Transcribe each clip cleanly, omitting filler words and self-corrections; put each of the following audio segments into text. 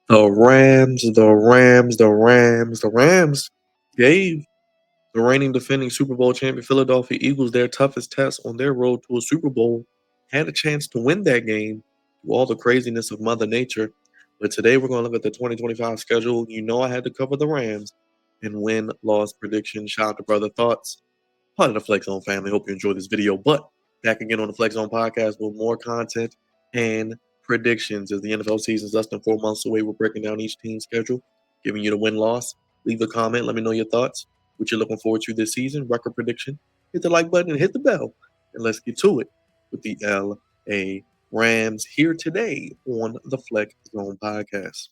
The Rams gave the reigning defending Super Bowl champion Philadelphia Eagles their toughest test on their road to a Super Bowl. Had a chance to win that game through all the craziness of Mother Nature. But today we're going to look at the 2025 schedule. You know I had to cover the Rams and win-loss prediction. Shout out to Brother Thoughts, part of the Flex Zone family. Hope you enjoyed this video. But back again on the Flex Zone podcast with more content and predictions. As the NFL season is less than 4 months away, we're breaking down each team's schedule, giving you the win-loss. Leave a comment. Let me know your thoughts, what you're looking forward to this season, record prediction. Hit the like button and hit the bell. And let's get to it with the LA Rams here today on the Flex Zone podcast.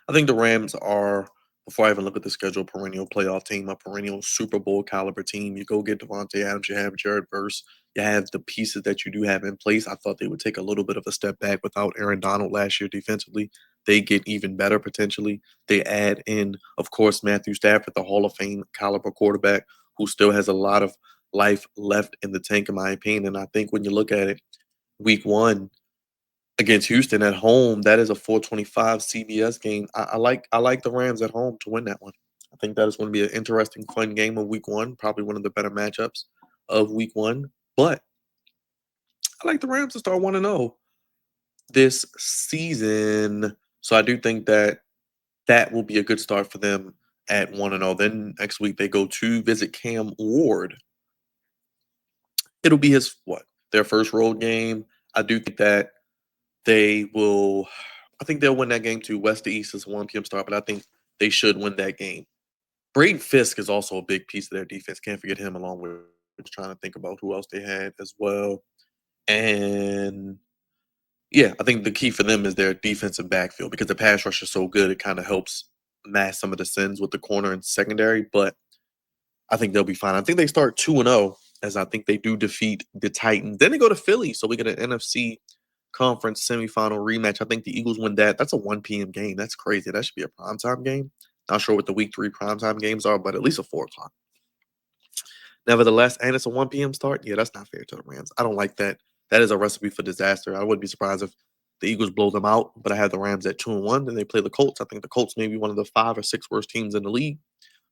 I think the Rams are, before I even look at the schedule, a perennial playoff team, a perennial Super Bowl caliber team. You go get Devontae Adams, you have Jared Verse, you have the pieces that you do have in place. I thought they would take a little bit of a step back without Aaron Donald last year defensively. They get even better potentially. They add in, of course, Matthew Stafford, the Hall of Fame caliber quarterback, who still has a lot of life left in the tank, in my opinion. And I think when you look at it, week one, against Houston at home, that is a 425 CBS game. I like the Rams at home to win that one. I think that is going to be an interesting, fun game of week one, probably one of the better matchups of week one. But I like the Rams to start 1-0 this season. So I do think that that will be a good start for them at 1-0. Then next week they go to visit Cam Ward. It'll be his what? Their first road game. I do think that they will. I think they'll win that game too. West to East is a 1 p.m. start, but I think they should win that game. Braden Fisk is also a big piece of their defense. Can't forget him, along with trying to think about who else they had as well. And yeah, I think the key for them is their defensive backfield, because the pass rush is so good. It kind of helps mask some of the sins with the corner and secondary. But I think they'll be fine. I think they start 2-0, as I think they do defeat the Titans. Then they go to Philly, so we get an NFC conference semifinal rematch. I think the Eagles win that. That's a 1 p.m. game. That's crazy. That should be a primetime game. Not sure what the week 3 primetime games are, but at least a 4 o'clock. Nevertheless, and it's a 1 p.m. start. Yeah, that's not fair to the Rams. I don't like that. That is a recipe for disaster. I wouldn't be surprised if the Eagles blow them out, but I have the Rams at 2-1. Then they play the Colts. I think the Colts may be one of the 5 or 6 worst teams in the league.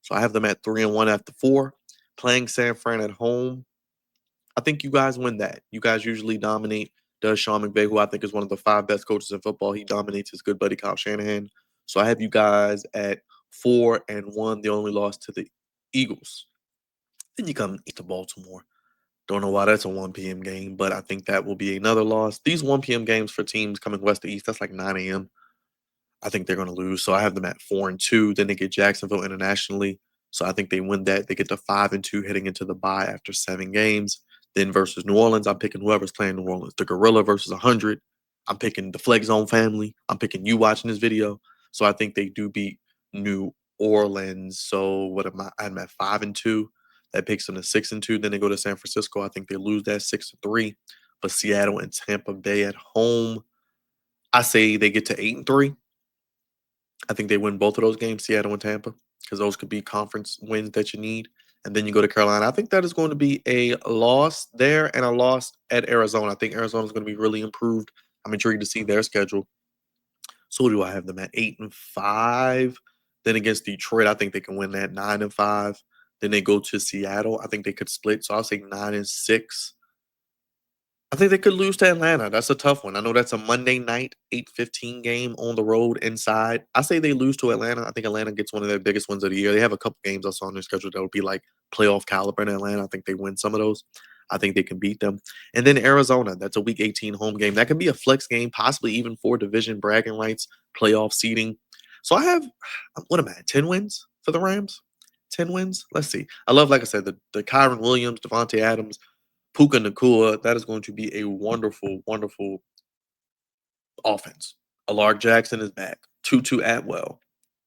So I have them at 3-1 after 4. Playing San Fran at home. I think you guys win that. You guys usually dominate. Does Sean McVay, who I think is one of the 5 best coaches in football. He dominates his good buddy Kyle Shanahan. So I have you guys at 4-1. The only loss to the Eagles. Then you come to Baltimore. Don't know why that's a 1 p.m. game, but I think that will be another loss. These 1 p.m. games for teams coming west to east, that's like 9 a.m. I think they're going to lose. So I have them at 4-2. Then they get Jacksonville internationally. So I think they win that. They get to 5-2 heading into the bye after 7 games. Then versus New Orleans, I'm picking whoever's playing New Orleans. The Gorilla versus 100. I'm picking the Flex Zone family. I'm picking you watching this video. So I think they do beat New Orleans. So what am I? I'm at 5-2. That picks them to 6-2. Then they go to San Francisco. I think they lose that 6-3. But Seattle and Tampa Bay at home, I say they get to 8-3. I think they win both of those games, Seattle and Tampa, because those could be conference wins that you need. And then you go to Carolina. I think that is going to be a loss there and a loss at Arizona. I think Arizona is going to be really improved. I'm intrigued to see their schedule. So what do I have them at? 8-5. Then against Detroit, I think they can win that 9-5. Then they go to Seattle. I think they could split. So I'll say 9-6. I think they could lose to Atlanta. That's a tough one. I know that's a Monday night, 8:15 game on the road inside. I say they lose to Atlanta. I think Atlanta gets one of their biggest wins of the year. They have a couple games I saw on their schedule that would be like playoff caliber in Atlanta. I think they win some of those. I think they can beat them. And then Arizona, that's a week 18 home game. That can be a flex game, possibly even for division bragging rights, playoff seeding. So I have, what am I at, 10 wins for the Rams? 10 wins? Let's see. I love, like I said, the Kyron Williams, Devontae Adams, Puka Nakua. That is going to be a wonderful, wonderful offense. Alar Jackson is back. Tutu Atwell.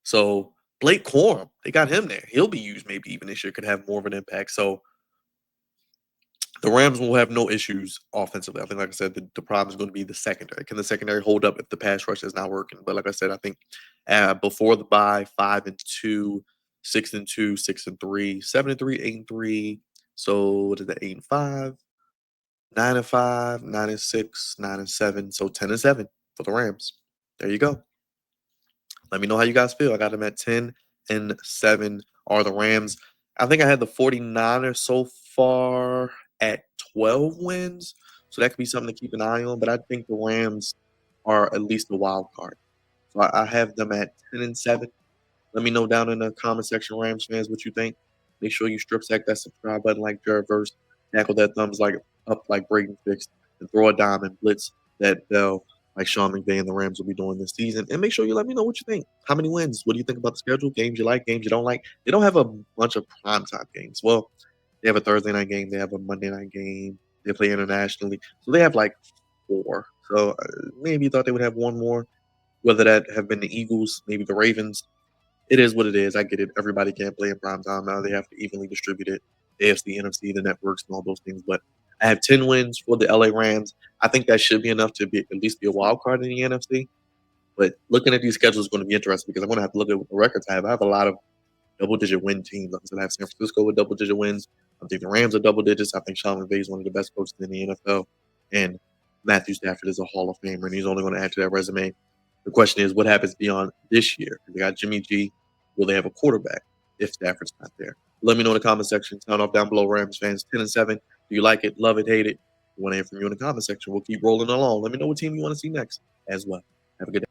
So Blake Corum, they got him there. He'll be used maybe even this year, could have more of an impact. So the Rams will have no issues offensively. I think, like I said, the problem is going to be the secondary. Can the secondary hold up if the pass rush is not working? But like I said, I think before the bye, 5-2, 6-2, 6-3, 7-3, 8-3. So what is that? 8-5. 9-5, 9-6, 9-7, so 10-7 for the Rams. There you go. Let me know how you guys feel. I got them at 10-7 are the Rams. I think I had the 49ers so far at 12 wins. So that could be something to keep an eye on. But I think the Rams are at least a wild card. So I have them at 10-7. Let me know down in the comment section, Rams fans, what you think. Make sure you strip sack that subscribe button like Jared Verse, tackle that thumbs like up like Braden Fix, and throw a dime and blitz that bell like Sean McVay and the Rams will be doing this season. And make sure you let me know what you think. How many wins? What do you think about the schedule? Games you like, games you don't like. They don't have a bunch of primetime games. Well, they have a Thursday night game, they have a Monday night game, they play internationally. So they have like four. So maybe you thought they would have one more, whether that have been the Eagles, maybe the Ravens. It is what it is. I get it. Everybody can't play in prime time now. They have to evenly distribute it. AFC, NFC, the networks, and all those things. But I have 10 wins for the LA Rams. I think that should be enough to be at least be a wild card in the NFC. But looking at these schedules is going to be interesting because I'm going to have to look at what the records I have. I have a lot of double-digit win teams. Like I said, I have San Francisco with double-digit wins. I think the Rams are double digits. I think Sean McVay is one of the best coaches in the NFL, and Matthew Stafford is a Hall of Famer, and he's only going to add to that resume. The question is, what happens beyond this year? They got Jimmy G. Will they have a quarterback if Stafford's not there? Let me know in the comment section. Sound off down below, Rams fans. 10-7. Do you like it? Love it? Hate it? We want to hear from you in the comment section. We'll keep rolling along. Let me know what team you want to see next as well. Have a good day.